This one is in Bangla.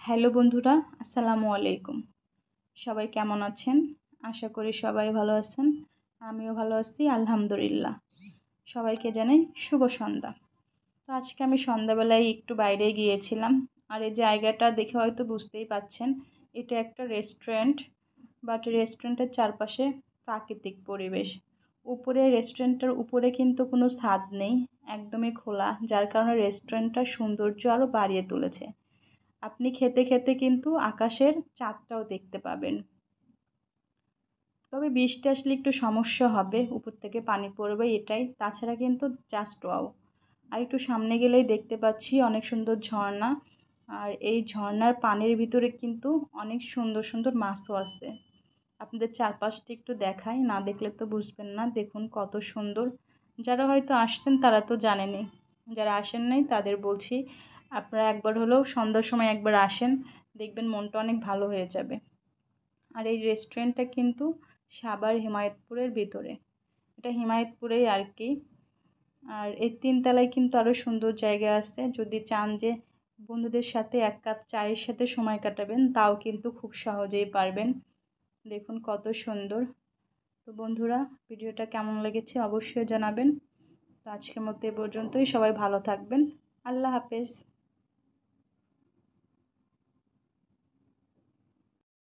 হ্যালো বন্ধুরা, আসসালামু আলাইকুম। সবাই কেমন আছেন? আশা করি সবাই ভালো আছেন। আমিও ভালো আছি, আলহামদুলিল্লাহ। সবাইকে জানাই শুভ সন্ধ্যা। তো আজকে আমি সন্ধ্যাবেলায় একটু বাইরে গিয়েছিলাম। আর এই জায়গাটা দেখে হয়তো বুঝতেই পাচ্ছেন, এটা একটা রেস্টুরেন্ট। বাট রেস্টুরেন্টের চারপাশে প্রাকৃতিক পরিবেশ। উপরে রেস্টুরেন্টের উপরে কিন্তু কোনো ছাদ নেই, একদমই খোলা, যার কারণে রেস্টুরেন্টটার সৌন্দর্য আরও বাড়িয়ে তুলেছে। আপনি খেতে খেতে কিন্তু আকাশের চাঁদটাও দেখতে পাবেন। তবে বৃষ্টি আসলে একটু সমস্যা হবে, উপর থেকে পানি পড়বে এটাই, তাছাড়া কিন্তু জাস্ট ওয়াও। আর একটু সামনে গেলেই দেখতে পাচ্ছি অনেক সুন্দর ঝর্ণা। আর এই ঝর্ণার পানির ভিতরে কিন্তু অনেক সুন্দর সুন্দর মাছও আছে। আপনাদের চারপাশটা একটু দেখাই, না দেখলে তো বুঝবেন না। দেখুন কত সুন্দর। যারা হয়তো আসছেন তারা তো জানেনই, যারা আসেন নাই তাদের বলছি, আপনারা একবার হলেও সন্ধ্যার সময় একবার আসেন, দেখবেন মনটা অনেক ভালো হয়ে যাবে। আর এই রেস্টুরেন্টটা কিন্তু সাভার হিমায়তপুরের ভিতরে, এটা হিমায়তপুরেই আর কি। আর এই তিনতলায় কিন্তু আরও সুন্দর জায়গা আছে, যদি চান যে বন্ধুদের সাথে এক কাপ চায়ের সাথে সময় কাটাবেন, তাও কিন্তু খুব সহজেই পারবেন। দেখুন কত সুন্দর। তো বন্ধুরা, ভিডিওটা কেমন লেগেছে অবশ্যই জানাবেন। তো আজকের মতো এ পর্যন্তই, সবাই ভালো থাকবেন। আল্লাহ হাফেজ।